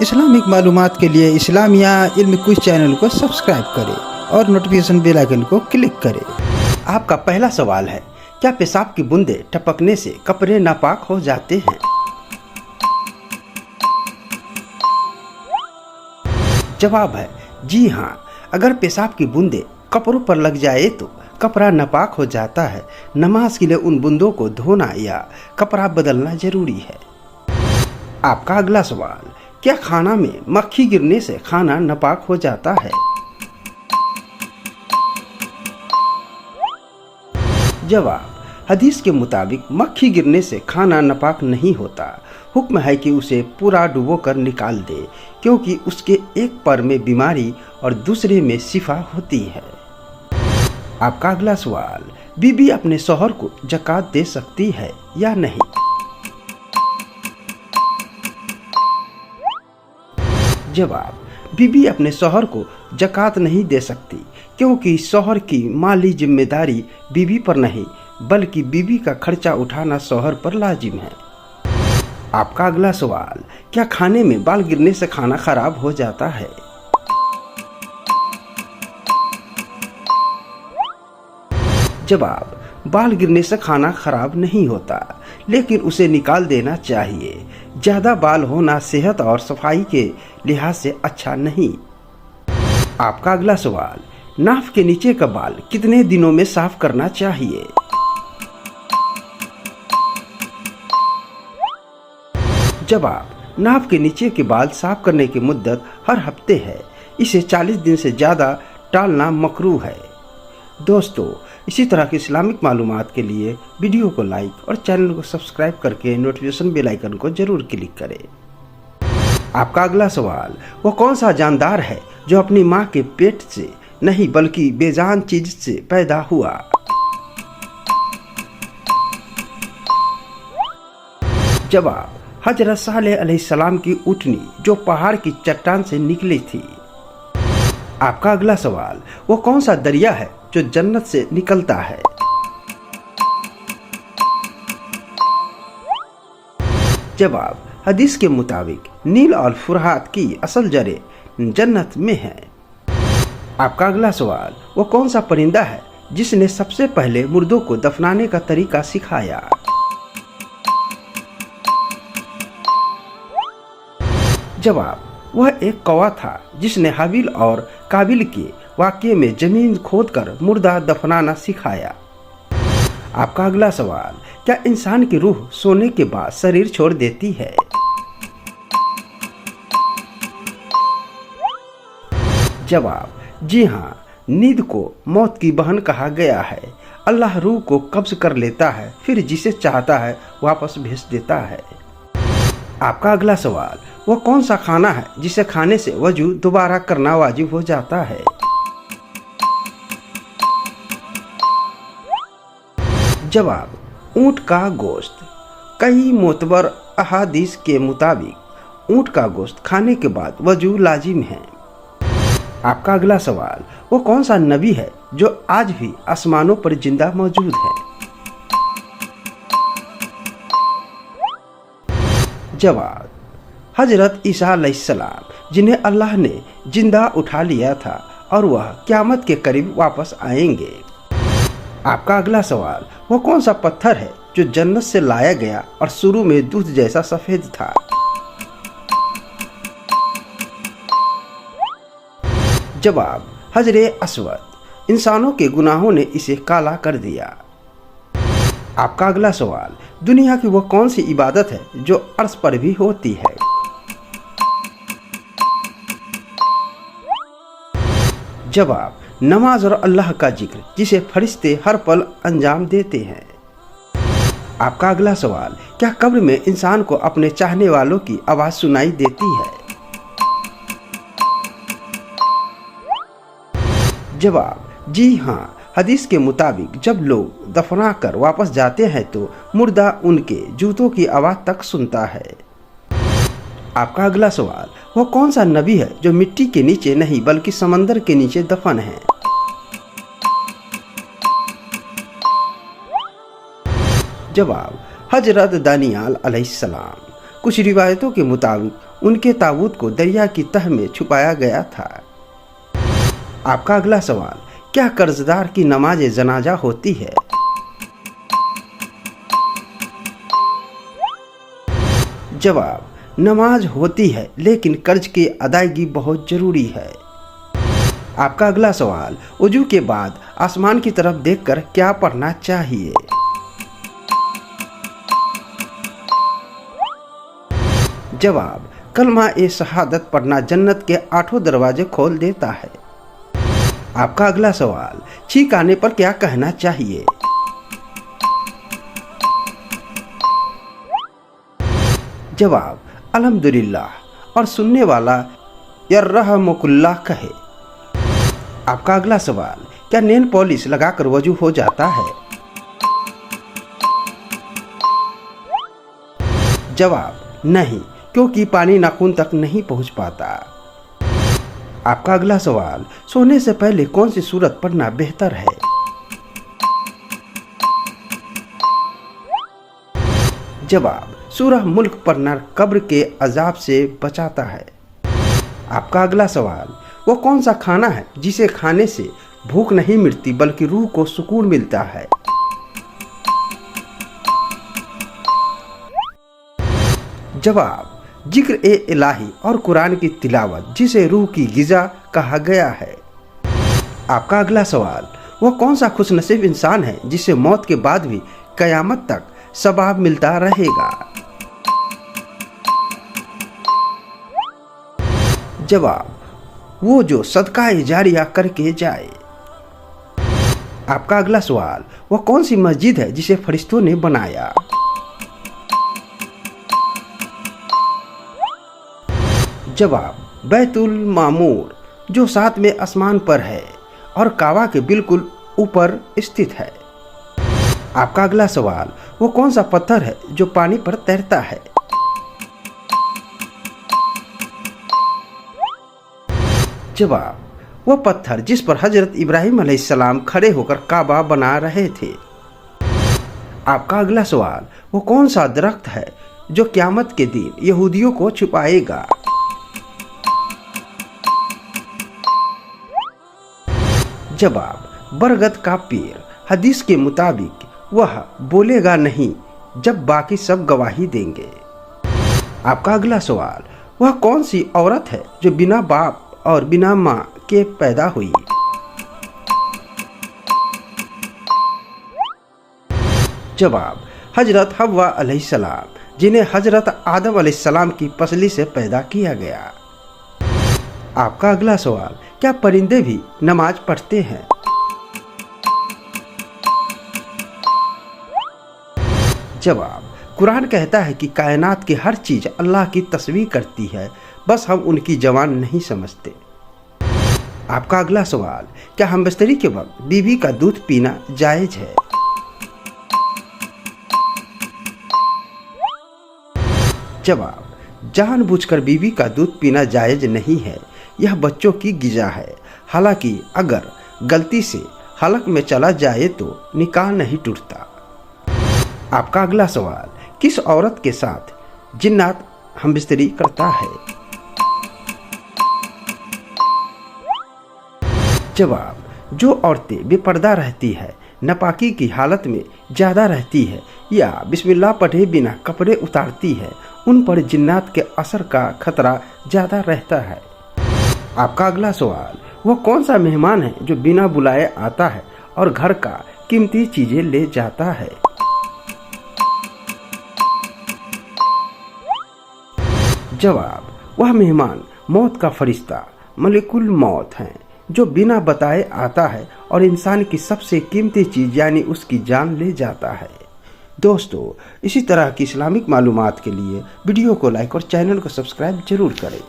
Islamic मालूमात के लिए इस्लामिया इल्म क्विज चैनल को सब्सक्राइब करें और नोटिफिकेशन बेल आइकन को क्लिक करें। आपका पहला सवाल है, क्या पेशाब की बूंदें टपकने से कपड़े नापाक हो जाते हैं? जवाब है जी हाँ। अगर पेशाब की बूंदें कपड़ों पर लग जाए तो कपड़ा नापाक हो जाता है। नमाज के लिए उन बूंदों को धोना या कपड़ा बदलना जरूरी है। आपका अगला सवाल, क्या खाना में मक्खी गिरने से खाना नापाक हो जाता है? जवाब, हदीस के मुताबिक मक्खी गिरने से खाना नापाक नहीं होता। हुक्म है कि उसे पूरा डुबोकर निकाल दे, क्योंकि उसके एक पर में बीमारी और दूसरे में शिफा होती है। आपका अगला सवाल, बीबी अपने शौहर को ज़कात दे सकती है या नहीं? जवाब, बीबी अपने शौहर को ज़कात नहीं दे सकती, क्योंकि शौहर की माली जिम्मेदारी बीवी पर नहीं, बल्कि बीवी का खर्चा उठाना शौहर पर लाजिम है। आपका अगला सवाल, क्या खाने में बाल गिरने से खाना खराब हो जाता है? जवाब, बाल गिरने से खाना खराब नहीं होता, लेकिन उसे निकाल देना चाहिए। ज़्यादा बाल होना सेहत और सफाई के लिहाज से अच्छा नहीं। आपका अगला सवाल, नाफ के नीचे का बाल कितने दिनों में साफ करना चाहिए? जवाब, नाफ के नीचे के बाल साफ करने की मुद्दत हर हफ्ते है। इसे 40 दिन से ज़्यादा टालना मकरूह है। दोस्तों, इसी तरह की इस्लामिक मालूमात के लिए वीडियो को लाइक और चैनल को सब्सक्राइब करके नोटिफिकेशन बेल आइकन को जरूर क्लिक करें। आपका अगला सवाल, वो कौन सा जानदार है जो अपनी माँ के पेट से नहीं बल्कि बेजान चीज से पैदा हुआ? जवाब, हजरत सालेह अलैहिस्सलाम की ऊँटनी जो पहाड़ की चट्टान से निकली थी। आपका अगला सवाल, वो कौन सा दरिया है जो जन्नत से निकलता है? जवाब, हदीस के मुताबिक नील और फुरहात की असल जड़ें जन्नत में है। आपका अगला सवाल, वो कौन सा परिंदा है जिसने सबसे पहले मुर्दों को दफनाने का तरीका सिखाया? जवाब, वह एक कौवा था जिसने हाबिल और काबिल के वाक़ये में जमीन खोदकर मुर्दा दफनाना सिखाया। आपका अगला सवाल, क्या इंसान की रूह सोने के बाद शरीर छोड़ देती है? जवाब, जी हाँ। नींद को मौत की बहन कहा गया है। अल्लाह रूह को कब्ज कर लेता है, फिर जिसे चाहता है वापस भेज देता है। आपका अगला सवाल, वह कौन सा खाना है जिसे खाने से वजू दोबारा करना वाजिब हो जाता है? जवाब, ऊँट का गोश्त। कई मोतबर अहादीस के मुताबिक ऊँट का गोश्त खाने के बाद वजू लाजिम है। आपका अगला सवाल, वो कौन सा नबी है जो आज भी आसमानों पर जिंदा मौजूद है? जवाब, हजरत ईसा अलैहिस्सलाम, जिन्हें अल्लाह ने जिंदा उठा लिया था और वह क़यामत के करीब वापस आएंगे। आपका अगला सवाल, वो कौन सा पत्थर है जो जन्नत से लाया गया और शुरू में दूध जैसा सफ़ेद था? जवाब, हजरे अस्वद। इंसानों के गुनाहों ने इसे काला कर दिया। आपका अगला सवाल, दुनिया की वह कौन सी इबादत है जो अर्श पर भी होती है? जवाब, नमाज और अल्लाह का जिक्र, जिसे फरिश्ते हर पल अंजाम देते हैं। आपका अगला सवाल, क्या कब्र में इंसान को अपने चाहने वालों की आवाज़ सुनाई देती है? जवाब, जी हाँ। हदीस के मुताबिक जब लोग दफना कर वापस जाते हैं तो मुर्दा उनके जूतों की आवाज़ तक सुनता है। आपका अगला सवाल, वो कौन सा नबी है जो मिट्टी के नीचे नहीं बल्कि समंदर के नीचे दफन है? जवाब, हजरत दानियाल अलैहिस्सलाम। कुछ रिवायतों के मुताबिक उनके ताबूत को दरिया की तह में छुपाया गया था। आपका अगला सवाल, क्या कर्जदार की नमाज जनाजा होती है? जवाब, नमाज होती है, लेकिन कर्ज की अदायगी बहुत जरूरी है। आपका अगला सवाल, वजू के बाद आसमान की तरफ देखकर क्या पढ़ना चाहिए? जवाब, कलमा ए शहादत पढ़ना जन्नत के 8 दरवाजे खोल देता है। आपका अगला सवाल, छींक आने पर क्या कहना चाहिए? जवाब, अल्हम्दुलिल्लाह और सुनने वाला यर्रहमुकुल्लाह कहे। आपका अगला सवाल, क्या नेल पॉलिश लगाकर वजू हो जाता है? जवाब, नहीं, क्योंकि पानी नाखून तक नहीं पहुंच पाता। आपका अगला सवाल, सोने से पहले कौन सी सूरत पढ़ना बेहतर है? जवाब, सूरह मुल्क पढ़ना कब्र के अजाब से बचाता है। आपका अगला सवाल, वो कौन सा खाना है जिसे खाने से भूख नहीं मिटती बल्कि रूह को सुकून मिलता है? जवाब, जिक्र ए इलाही और कुरान की तिलावत, जिसे रूह की गिजा कहा गया है। आपका अगला सवाल, वह कौन सा खुशनसीब इंसान है जिसे मौत के बाद भी कयामत तक सवाब मिलता रहेगा? जवाब, वो जो सदका जारिया करके जाए। आपका अगला सवाल, वह कौन सी मस्जिद है जिसे फरिश्तों ने बनाया? जवाब, बैतुल मामूर, जो 7वें आसमान पर है और काबा के बिल्कुल ऊपर स्थित है। आपका अगला सवाल, वो कौन सा पत्थर है जो पानी पर तैरता है? जवाब, वो पत्थर जिस पर हजरत इब्राहिम अलैहिस्सलाम खड़े होकर काबा बना रहे थे। आपका अगला सवाल, वो कौन सा दरख्त है जो क़यामत के दिन यहूदियों को छुपाएगा? जवाब, बरगद का पेड़। हदीस के मुताबिक वह बोलेगा नहीं जब बाकी सब गवाही देंगे। आपका अगला सवाल, वह कौन सी औरत है जो बिना बाप और बिना माँ के पैदा हुई? जवाब, हजरत हव्वा अलैहिस्सलाम, जिन्हें हजरत आदम अलैहिस्सलाम की पसली से पैदा किया गया। आपका अगला सवाल, क्या परिंदे भी नमाज पढ़ते हैं? जवाब, कुरान कहता है कि कायनात की हर चीज अल्लाह की तस्वीर करती है, बस हम उनकी जवान नहीं समझते। आपका अगला सवाल, क्या हमबस्तरी के वक्त बीवी का दूध पीना जायज है? जवाब, जानबूझकर बीवी का दूध पीना जायज नहीं है, यह बच्चों की गिजा है। हालांकि अगर गलती से हलक में चला जाए तो निकाह नहीं टूटता। आपका अगला सवाल, किस औरत के साथ जिन्नात हमबिस्तरी करता है? जवाब, जो औरतें बेपर्दा रहती है, नापाकी की हालत में ज़्यादा रहती है या बिस्मिल्लाह पढ़े बिना कपड़े उतारती है, उन पर जिन्नात के असर का खतरा ज़्यादा रहता है। आपका अगला सवाल, वह कौन सा मेहमान है जो बिना बुलाए आता है और घर का कीमती चीज़ें ले जाता है? जवाब, वह मेहमान मौत का फरिश्ता मलिकुल मौत हैं, जो बिना बताए आता है और इंसान की सबसे कीमती चीज़ यानी उसकी जान ले जाता है। दोस्तों, इसी तरह की इस्लामिक मालूमात के लिए वीडियो को लाइक और चैनल को सब्सक्राइब जरूर करें।